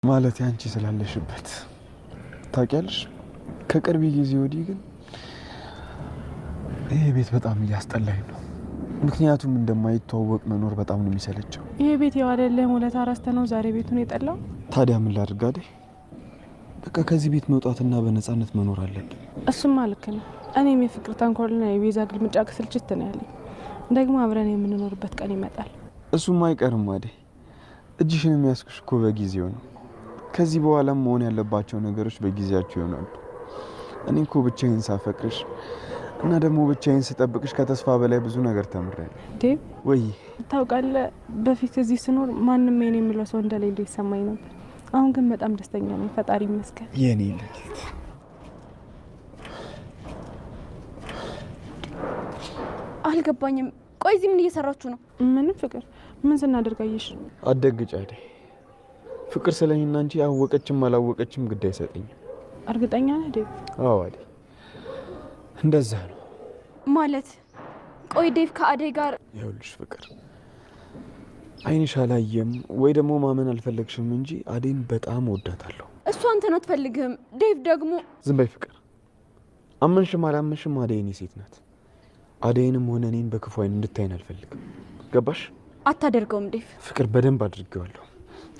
ማለት ያንቺ ስላለሽበት ታውቂያለሽ። ከቅርብ ጊዜ ወዲህ ግን ይሄ ቤት በጣም እያስጠላኝ ነው። ምክንያቱም እንደማይተዋወቅ መኖር በጣም ነው የሚሰለቸው። ይሄ ቤት ያው አይደለም ወለታ አራስተ ነው ዛሬ ቤቱን የጠላው። ታዲያ ምን ላድርግ አይደል? በቃ ከዚህ ቤት መውጣትና በነፃነት መኖር አለብን። እሱማ ልክ ነው። እኔም የፍቅር ተንኮልና የቤዛ ግልምጫ ክስልችት ነው ያለኝ። ደግሞ አብረን የምንኖርበት ቀን ይመጣል። እሱማ አይቀርም አይደል? እጅሽን የሚያስኩሽ እኮ በጊዜው ነው። ከዚህ በኋላም መሆን ያለባቸው ነገሮች በጊዜያቸው ይሆናሉ። እኔ እኮ ብቻዬን ሳፈቅርሽ እና ደግሞ ብቻዬን ስጠብቅሽ ከተስፋ በላይ ብዙ ነገር ተምሬያለሁ። ዴቭ ወይ ታውቃለህ፣ በፊት እዚህ ስኖር ማንም የኔ የሚለው ሰው እንደሌለ ይሰማኝ ነበር። አሁን ግን በጣም ደስተኛ ነኝ፣ ፈጣሪ ይመስገን። የኔ ልጅ አልገባኝም። ቆይ እዚህ ምን እየሰራችሁ ነው? ምንም ፍቅር፣ ምን ስናደርጋየሽ? አትደንግጭ አይደል? ፍቅር ስለኝና እንጂ አወቀችም አላወቀችም ግድ አይሰጠኝም። እርግጠኛ ነህ ዴቭ? አዎ አይደል፣ እንደዛ ነው ማለት። ቆይ ዴቭ ከአደይ ጋር? ይኸውልሽ ፍቅር፣ አይንሽ አላየም ወይ ደግሞ ማመን አልፈለግሽም እንጂ አደይን በጣም ወዳታለሁ። እሷ አንተን አትፈልግህም። ዴቭ ደግሞ ዝም በይ ፍቅር። አመንሽም አላመንሽም አደይ የኔ ሴት ናት። አደይንም ሆነ እኔን በክፉ አይን እንድታይን አልፈልግም። ገባሽ? አታደርገውም ዴቭ። ፍቅር በደንብ አድርጌዋለሁ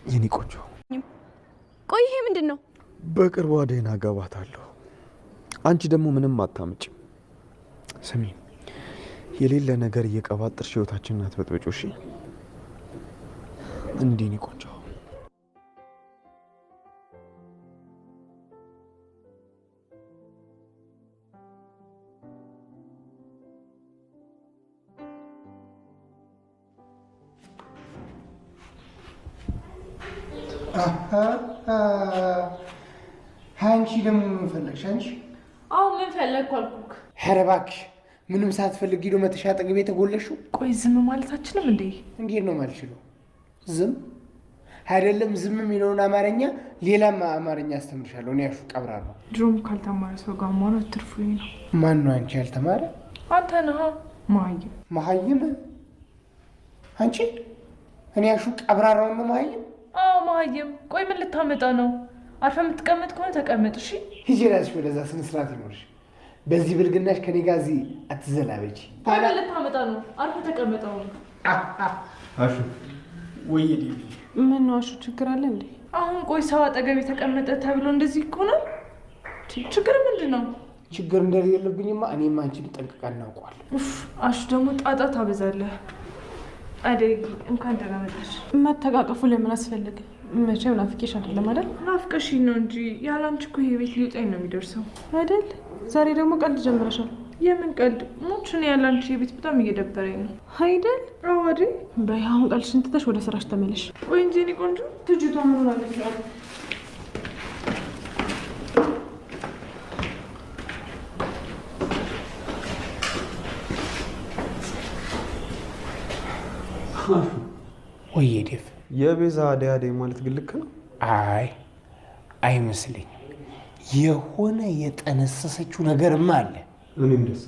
የኔ ቆንጆ። ቆይ ይሄ ምንድን ነው? በቅርቡ አደይን አገባታለሁ። አንቺ ደግሞ ምንም አታምጪም። ስሚ፣ የሌለ ነገር እየቀባጥርሽ ህይወታችንን አትበጥብጪው እሺ? እንዴ እኔ ቆንጆ። አንቺ ደግሞ ምን ፈለግሽ? አንቺ አሁን ምን ፈለግኩ አልኩክ? ኧረ እባክሽ ምንም ሳትፈልጊ ነው መተሻ አጠገቤ የተጎለሽው። ቆይ ዝም ማለታችንም እንዴ? እንዴት ነው የማልችለው? ዝም አይደለም ዝም የሚለውን አማርኛ ሌላም አማርኛ አስተምርሻለሁ። እኔ ያሹ ቀብራለሁ። ድሮም ካልተማረ ሰው ጋር መሆን አትርፉ ነው። ማን ነው አንቺ ያልተማረ? አንተ ነህ መሀይም። መሀይም አንቺ? እኔ ያሹ ቀብራራውን ነው መሀይም? አዎ መሀይም። ቆይ ምን ልታመጣ ነው? አርፈ የምትቀመጥ ከሆነ ተቀመጥ እሺ። ሂጂ እራስሽ ወደዛ ስነ ስርዓት ይኖርሽ። በዚህ ብልግናሽ ከኔ ጋር እዚህ አትዘላበች። ቆይ ምን ልታመጣ ነው? አርፈ ተቀመጠው። አሹ ወይ ዲዲ ምን ነው አሹ? ችግር አለ እንዴ? አሁን ቆይ ሰው አጠገብ የተቀመጠ ተብሎ እንደዚህ ይሆናል? ችግር ምንድን ነው? ችግር እንደሌለብኝማ እኔም አንቺን ጠንቅቀን እናውቀዋለን። አሹ ደግሞ ጣጣ ታበዛለህ። አደይ እንኳን ደህና መጣሽ። መተቃቀፉ ለምን አስፈለገ? መቼም ናፍቄሽ አይደለም አይደል? ናፍቀሽኝ ነው እንጂ ያላንቺ እኮ ይሄ ቤት ሊውጠኝ ነው የሚደርሰው አይደል? ዛሬ ደግሞ ቀልድ ጀምረሻል። የምን ቀልድ? ሞችን ያላንቺ ቤት በጣም እየደበረኝ ነው አይደል? አዎ አይደል? በይ አሁን ቀልድሽን ትተሽ ወደ ስራሽ ተመለሽ። ቆይ እንጂ እኔ ቆንጆ ትጅቷ ምን ሆናለች? ወይ ዴቭ የቤዛ አደይ ማለት ግን ልክ ነው? አይ አይመስለኝም። የሆነ የጠነሰሰችው ነገርማ አለ። እኔም ደስ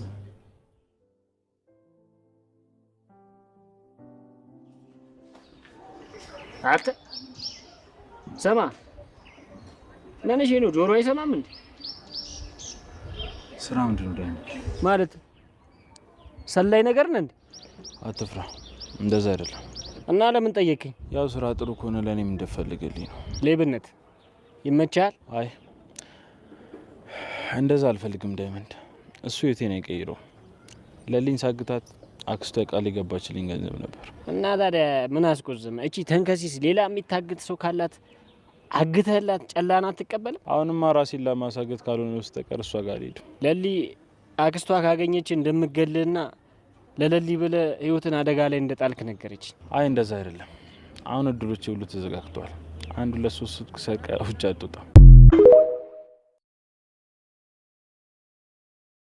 አተ ሰማ ለነሽ ነው ጆሮ አይሰማም እንዴ? ስራ ምንድን ነው ዳኒ? ማለት ሰላይ ነገር ነህ እንዴ? አትፍራ፣ እንደዛ አይደለም። እና ለምን ጠየቀኝ? ያው ስራ ጥሩ ከሆነ ለኔም እንደፈልግልኝ ነው። ሌብነት ይመቻል? አይ እንደዛ አልፈልግም ዳይመንድ። እሱ የቴን አይቀይረው። ለሊን ሳግታት አክስቷ ቃል የገባችልኝ ገንዘብ ነበር። እና ታዲያ ምን አስቆዝም? እቺ ተንከሲስ ሌላ የሚታግት ሰው ካላት አግተህላት ጨላና አትቀበልም? አሁንማ ራሴን ለማሳገት ካልሆነ በስተቀር እሷ ጋር አልሄድም። ለሊ አክስቷ ካገኘች እንደምገልህና ለለሊ ብለህ ህይወትን አደጋ ላይ እንደጣልክ ነገረች። አይ እንደዛ አይደለም። አሁን እድሎች ሁሉ ተዘጋግተዋል። አንድ ለሶስት ሰርቀ ውጭ አትወጣም።